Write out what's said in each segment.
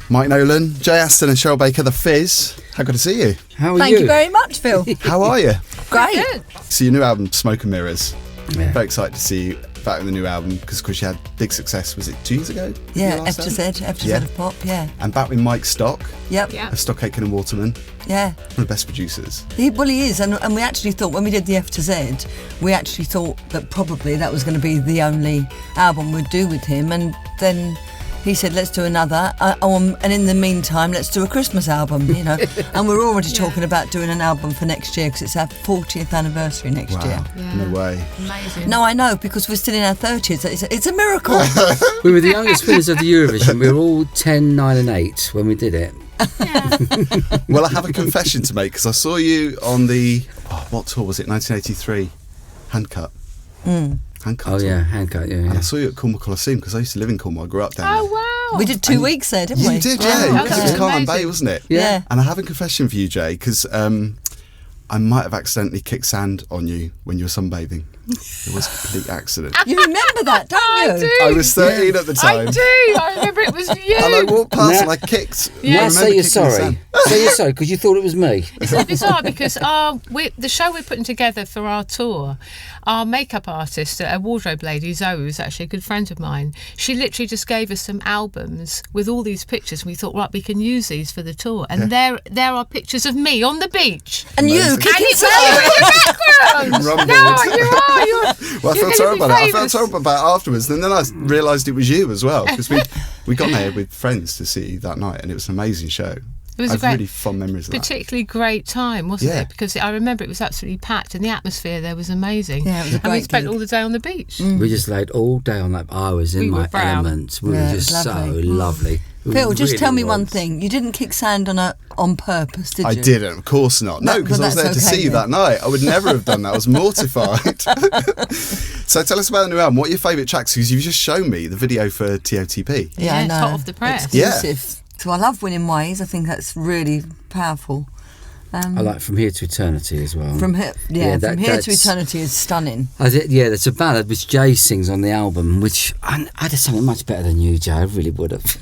Mike Nolan, Aston and Cheryl Baker, the Fizz. How good to see you. How are you? Thank you very much, Phil. How are you? Great. So your new album, Smoke and Mirrors. Yeah. Very excited to see you back in the new album because of course you had big success. Was it 2 years ago? Yeah, F to Z of Pop, yeah. And back with Mike Stock, Yep. of Stock Aitken and Waterman, Yeah. one of the best producers. He is, and we actually thought, when we did the F to Z, we actually thought that probably that was going to be the only album we'd do with him, and then he said, let's do another, and in the meantime, let's do a Christmas album, you know. And we're already talking about doing an album for next year because it's our 40th anniversary next year. Yeah. No way. Amazing. No, I know, because we're still in our 30s. It's a miracle. We were the youngest winners of the Eurovision. We were all 10, 9 and 8 when we did it. Well, I have a confession to make because I saw you on the, what tour was it, 1983? Handcut. Handcut Oh tour. yeah, Handcut, yeah. And I saw you at Cornwall Coliseum because I used to live in Cornwall. I grew up down there. Oh, wow. We did 2 weeks there, didn't we? You did, yeah, because it was Okay. Carlton Bay, Amazing. wasn't it? Yeah. And I have a confession for you, Jay, because I might have accidentally kicked sand on you when you were sunbathing. It was a complete accident. You remember that, don't you? I do. I was 13 at the time. I do. I remember it was you. And I walked past Now- and I kicked. Yeah. I Now remember say you're kicking the sorry. sand. Say you're sorry because you thought it was me. It's so bizarre because the show we're putting together for our tour, our makeup artist, a wardrobe lady, Zoe, who's actually a good friend of mine, she literally just gave us some albums with all these pictures, and we thought, right, we can use these for the tour. And there are pictures of me on the beach. And you Amazing. kicking And it sand. was in the background. Rumbled. No, you are. You're, Well, I you're felt gonna terrible be about it. I felt famous. terrible about it afterwards. And then I realised it was you as well because we got there with friends to see you that night and it was an amazing show. It was I a have great, really fond memories of that. particularly great time, wasn't Yeah. it? Because I remember it was absolutely packed and the atmosphere there was amazing. Yeah, it was a and we great spent gig. all the day on the beach. We just laid all day on that. I was in We were my brown. element. We Yeah, were it was just so lovely. lovely. It Phil, just really tell me one was. thing. You didn't kick sand on purpose, did you? I didn't, of course not. No, No, because but I was there that's to okay see you then. that night. I would never have done that. I was mortified. So tell us about the new album. What are your favourite tracks? Because you've just shown me the video for TOTP. Yeah, I it's know. hot off the press. Exclusive. So I love Winning Ways. I think that's really powerful. I like From Here to Eternity as well. From here, Yeah, From Here to that's- Eternity is stunning. That's a ballad which Jay sings on the album, which I'd have sung it much better than you, Jay. I really would have.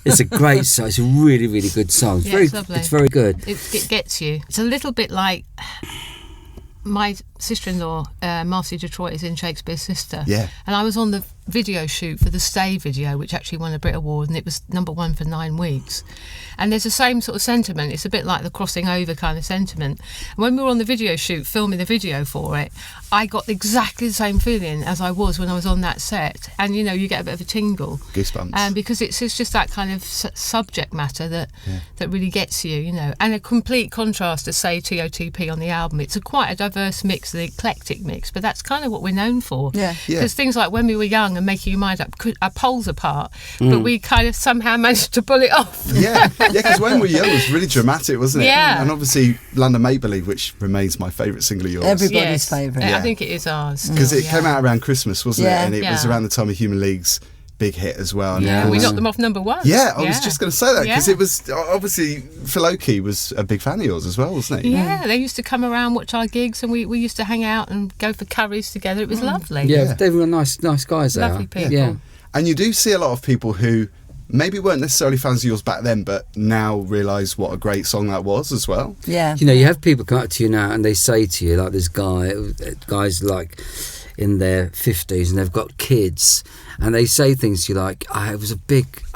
It's a great song. It's a really, really good song. It's, Yeah, it's lovely. it's very good. It gets you. It's a little bit like my sister-in-law, Marcy Detroit, is in Shakespeare's Sister. Yeah. And I was on the video shoot for the Stay video, which actually won a Brit Award, and it was #1 for 9 weeks. And there's the same sort of sentiment. It's a bit like the crossing over kind of sentiment. And when we were on the video shoot, filming the video for it, I got exactly the same feeling as I was when I was on that set. And, you know, you get a bit of a tingle. Goosebumps. Because it's just that kind of subject matter that really gets you, you know. And a complete contrast to, say, TOTP on the album. It's quite a diverse mix, the eclectic mix, but that's kind of what we're known for. Yeah. Yeah. Because things like When We Were Young and Making Your Mind Up are poles apart, but we kind of somehow managed to pull it off. Yeah, because When We Were Young was really dramatic, wasn't it? Yeah. And obviously London Make Believe, which remains my favourite single of yours. Everybody's favourite. I think it is ours. Because it came out around Christmas, wasn't Yeah. it? And it was Yeah. around the time of Human League's big hit as well. And Yeah. it We was- knocked them off #1. Yeah, I was just going to say that because Yeah. it was obviously Phil Oakey was a big fan of yours as well, wasn't he? Yeah, they used to come around, watch our gigs, and we used to hang out and go for curries together. It was lovely. Yeah, they were nice guys there. Lovely people. Yeah. And you do see a lot of people who maybe weren't necessarily fans of yours back then, but now realise what a great song that was as well. Yeah. You know, you have people come up to you now and they say to you, like this guys like in their 50s and they've got kids, and they say things to you like, I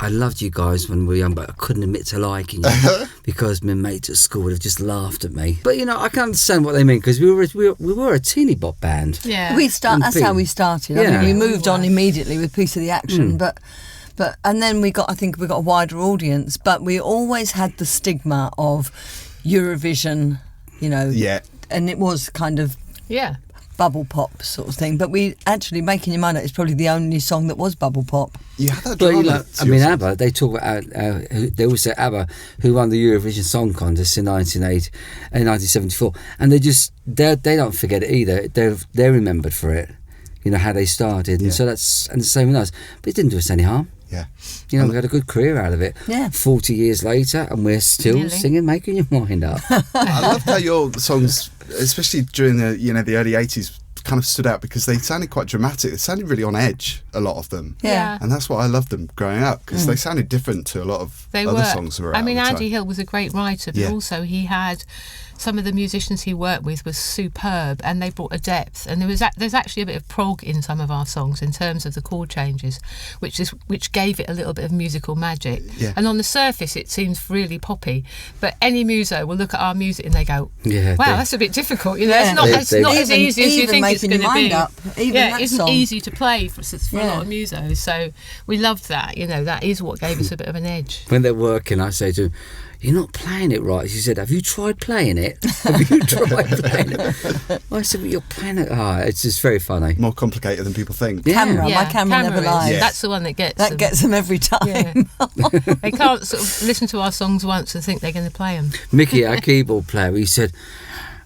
loved you guys when we were young, but I couldn't admit to liking you because my mates at school would have just laughed at me. But, you know, I can understand what they mean because we were a teeny bop band. Yeah. That's how we started. I Yeah. mean, we moved on immediately with Piece of the Action, but and then I think we got a wider audience, but we always had the stigma of Eurovision, you know. Yeah. And it was kind of Yeah. bubble pop sort of thing, but we actually, Making Your Mind Up is probably the only song that was bubble pop. You had that But drama. you know, I mean, ABBA. They talk about they always say ABBA, who won the Eurovision Song Contest in 1974, and they don't forget it either. They're remembered for it. You know how they started, and so that's the same with us. But it didn't do us any harm. Yeah. You know, we had a good career out of it. Yeah. 40 years later, and we're still Nearly. singing "Making Your Mind Up." I loved how your songs, especially during the early 80s, kind of stood out because they sounded quite dramatic. They sounded really on edge, a lot of them. Yeah. And that's why I loved them growing up, because they sounded different to a lot of other songs that were out. I mean, at the Andy time. Hill was a great writer, but also he had some of the musicians he worked with was superb, and they brought a depth. And there's actually a bit of prog in some of our songs in terms of the chord changes, which gave it a little bit of musical magic. Yeah. And on the surface, it seems really poppy, but any muso will look at our music and they go, "Wow, that's a bit difficult." You know, it's not as easy as you think it's going to be. It isn't easy to play for a lot of musos. So we loved that. You know, that is what gave us a bit of an edge. When they're working, I say to them, "You're not playing it right." She said, "Have you tried playing it? Have you tried playing it?" I said, "Well, you're playing it." It's just very funny. More complicated than people think. My camera never lies. That's the one that gets that them. gets them every time. Yeah. They can't sort of listen to our songs once and think they're going to play them. Mickey, our keyboard player, he said,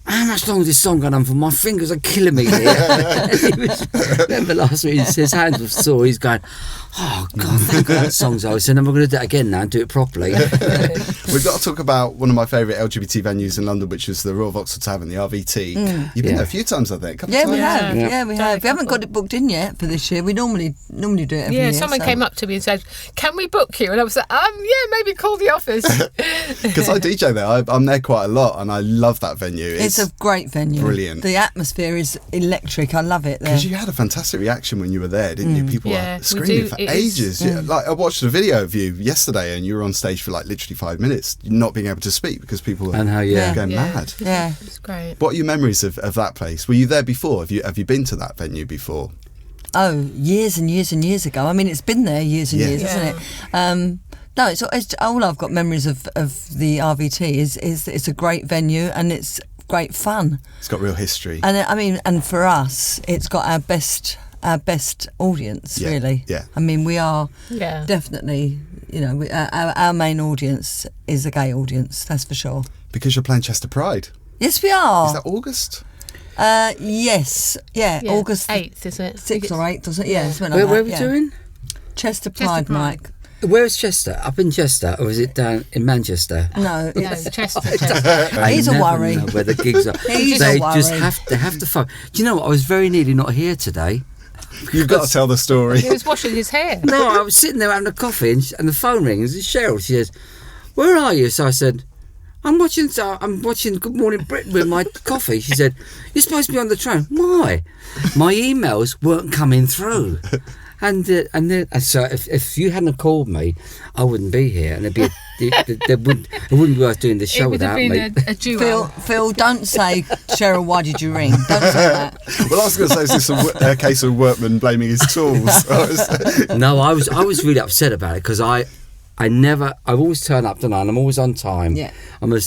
"How much longer is this song going on for? My fingers are killing me here." Remember last week, his hands were sore. He's going, "Oh, God, thank God that song's over." I said, "I'm going to do it again now and do it properly." We've got to talk about one of my favourite LGBT venues in London, which was the Royal Vauxhall Tavern, the RVT. You've been there a few times, I think. A couple of times. We have. Yeah. We have. We haven't got it booked in yet for this year. We normally do it every year. Someone came up to me and said, "Can we book you?" And I was like, maybe call the office. Because I DJ there. I'm there quite a lot, and I love that venue. It's a great venue. Brilliant. The atmosphere is electric. I love it there. Because you had a fantastic reaction when you were there, didn't you? People were screaming for ages. Like, I watched a video of you yesterday, and you were on stage for like literally 5 minutes, not being able to speak because people were going mad. Yeah, it's great. What are your memories of that place? Were you there before? Have you been to that venue before? Oh, years and years and years ago. I mean, it's been there years and years, hasn't it? No, it's all I've got memories of the RVT is it's a great venue and it's great fun. It's got real history. And I mean, and for us, it's got our best audience, really. Yeah. I mean, we are definitely, you know, our main audience is a gay audience, that's for sure. Because you're playing Chester Pride. Yes, we are. Is that August? Yes. Yeah, August 8th, is it? 6th or 8th or something. Yeah, Where are we doing? Chester Pride, Mike. Where is Chester? Up in Chester, or is it down in Manchester? No, Chester. He's a worry. Know where the gigs are. They just have to phone. Do you know what? I was very nearly not here today. You've got to tell the story. He was washing his hair. No, I was sitting there having a coffee, and the phone rings. It's Cheryl. She says, "Where are you?" So I said, I'm watching Good Morning Britain with my coffee." She said, "You're supposed to be on the train." Why? My emails weren't coming through. And so if you hadn't called me, I wouldn't be here, and it wouldn't be worth doing the show without me. It would have been a duo. Phil, don't say, "Cheryl, why did you ring?" Don't say that. Well, I was going to say, is this a case of workman blaming his tools? No, I was really upset about it because I always turn up, don't I? And I'm always on time. Yeah. I'm a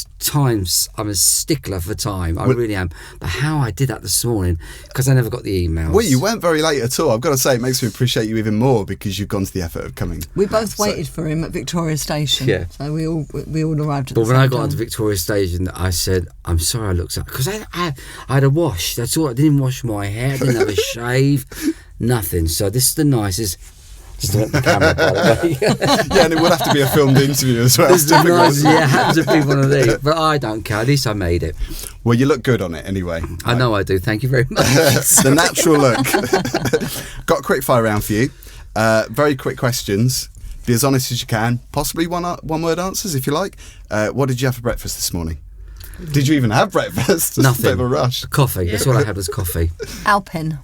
stickler for time. I really am. But how I did that this morning, because I never got the emails. Well, you weren't very late at all. I've got to say, it makes me appreciate you even more because you've gone to the effort of coming. We both waited for him at Victoria Station. Yeah. So we all arrived at the But when same I got time. onto Victoria Station, I said, "I'm sorry I looked up." Because I had a wash. That's all. I didn't wash my hair. I didn't have a shave. Nothing. So this is the nicest. Just want the camera, by the way. Yeah, and it would have to be a filmed interview as well. This is the nicest. Yeah, it happens to be one of these. But I don't care. At least I made it. Well, you look good on it anyway. I know I do. Thank you very much. The natural look. Got a quick fire round for you. Very quick questions. Be as honest as you can. Possibly one-word answers if you like. What did you have for breakfast this morning? Did you even have breakfast? Nothing. A bit of a rush. Coffee. That's all I had was coffee. Alpen.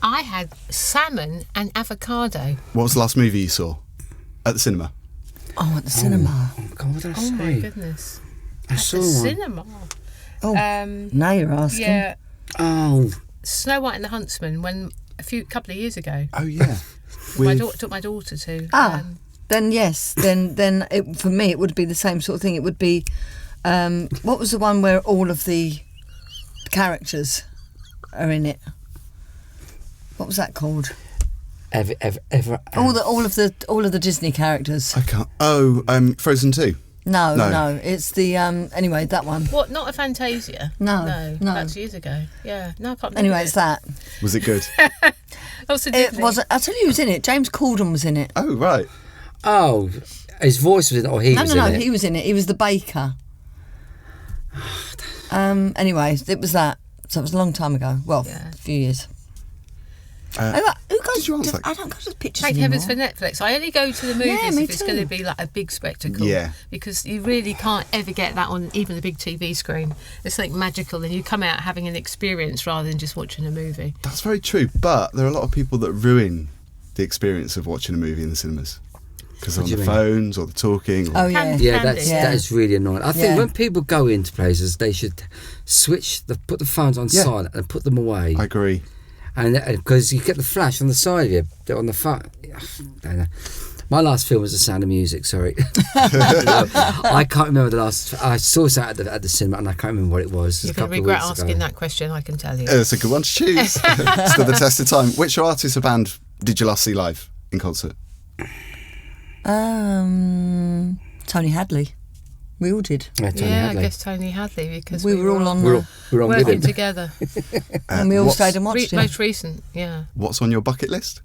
I had salmon and avocado. What was the last movie you saw at the cinema? Oh, at the cinema. Oh, God, what did I say? Oh my goodness. I saw The one. cinema. Oh, now you're asking. Yeah. Oh. Snow White and the Huntsman couple of years ago. Oh, yeah. Took my daughter to. Then yes, then for me it would be the same sort of thing. It would be, what was the one where all of the characters are in it? What was that called? All of the Disney characters. I can't. Oh, Frozen 2. No. It's the anyway, that one. What? Not a Fantasia? No. That's years ago. Yeah. No, I can't. Anyway, it's that. Was it good? It wasn't. I'll tell you who was in it. James Corden was in it. Oh, right. Oh, his voice was in it, or he was in it? No, he was in it. He was the baker. Anyway, it was that. So it was a long time ago. Well, a few years. Who goes did you answer that? I don't go to the pictures Thank anymore. heavens for Netflix. I only go to the movies me if it's going too. to be like a big spectacle. Yeah. Because you really can't ever get that on even the big TV screen. It's something magical, and you come out having an experience rather than just watching a movie. That's very true, but there are a lot of people that ruin the experience of watching a movie in the cinemas because they're on do the you mean? phones or the talking. Or Oh, yeah. Yeah, Candy. that is really annoying. I think Yeah. when people go into places, they should put the phones on Yeah. silent and put them away. I agree. And because you get the flash on the side of you, on the phone. My last film was The Sound of Music. Sorry, I can't remember the last. I saw it at the cinema, and I can't remember what it was. You're a going couple to of regret weeks asking ago. that question, I can tell you. It's a good one to choose. Stood the test of time. Which artist or band did you last see live in concert? Tony Hadley. We all did. Yeah, Tony Yeah, Hadley. I guess Tony Hadley, because We were all on We're on with working him. together. and we all what's- stayed and watched it. Most recent, yeah. What's on your bucket list?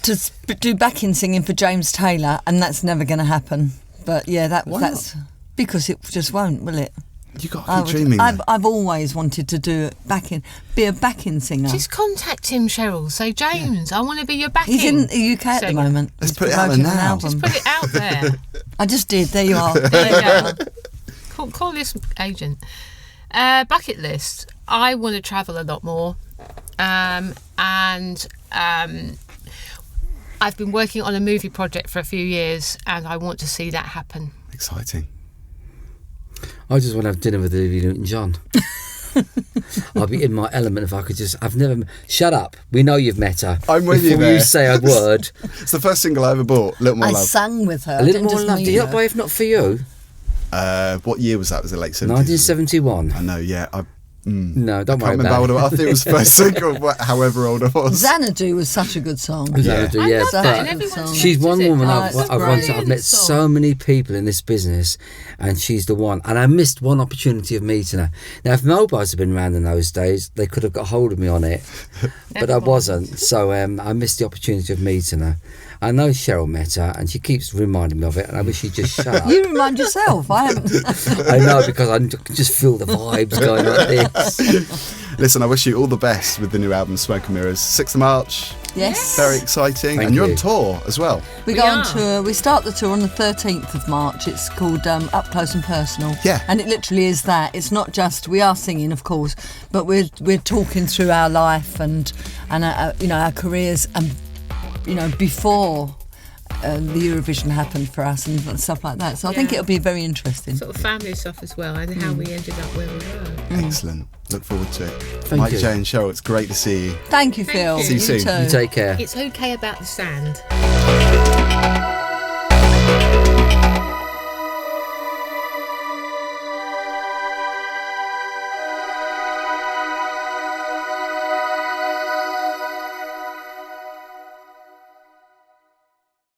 To do backing singing for James Taylor, and that's never going to happen. But yeah, Why that's because it just won't, will it? You got to keep dreaming. I've always wanted to be a backing singer. Just contact him, Cheryl. Say, James, I want to be your backing. He's in the UK at the singer. moment. Let's He's put it out there promoting an now. album. Just put it out there. I just did. There you are. There you go. Call this agent. Bucket list. I want to travel a lot more. And I've been working on a movie project for a few years, and I want to see that happen. Exciting. I just want to have dinner with Olivia Newton-John. I'll be in my element if I could just. I've never. Shut up. We know you've met her. I'm with you Before there. you say a word. It's the first single I ever bought. Little More I Love. sang with her. A little I didn't more just love. meet Did you her. not buy If Not For You? What year was that? Was it late 70s? 1971. I know, yeah. No, don't I worry can't remember how about old I think it was the first single, however old I was. Xanadu was such a good song. Yeah. Xanadu, I yeah, love that, but and everyone she's one uses it. woman Oh, I've it's wanted. great. I've met so many people in this business, and she's the one. And I missed one opportunity of meeting her. Now, if mobiles had been around in those days, they could have got hold of me on it, but I wasn't. So I missed the opportunity of meeting her. I know Cheryl met her, and she keeps reminding me of it, and I wish she'd just shut up. You remind yourself. I haven't. I know, because I can just feel the vibes going like this. Listen, I wish you all the best with the new album, Smoke and Mirrors. 6th of March. Yes. Very exciting. Thank and you're you. on tour as well. We We go on are. tour. We start the tour on the 13th of March. It's called Up Close and Personal. Yeah. And it literally is that. It's not just we are singing, of course, but we're talking through our life and our careers and before the Eurovision happened for us and stuff like that. So I think Yeah. it'll be very interesting. Sort of family stuff as well, and how we ended up where we were. Excellent. Look forward to it. Thank Mike, you. Jay and Cheryl, it's great to see you. Thank you, Phil. you. See you soon. too. You take care. It's okay about the sand.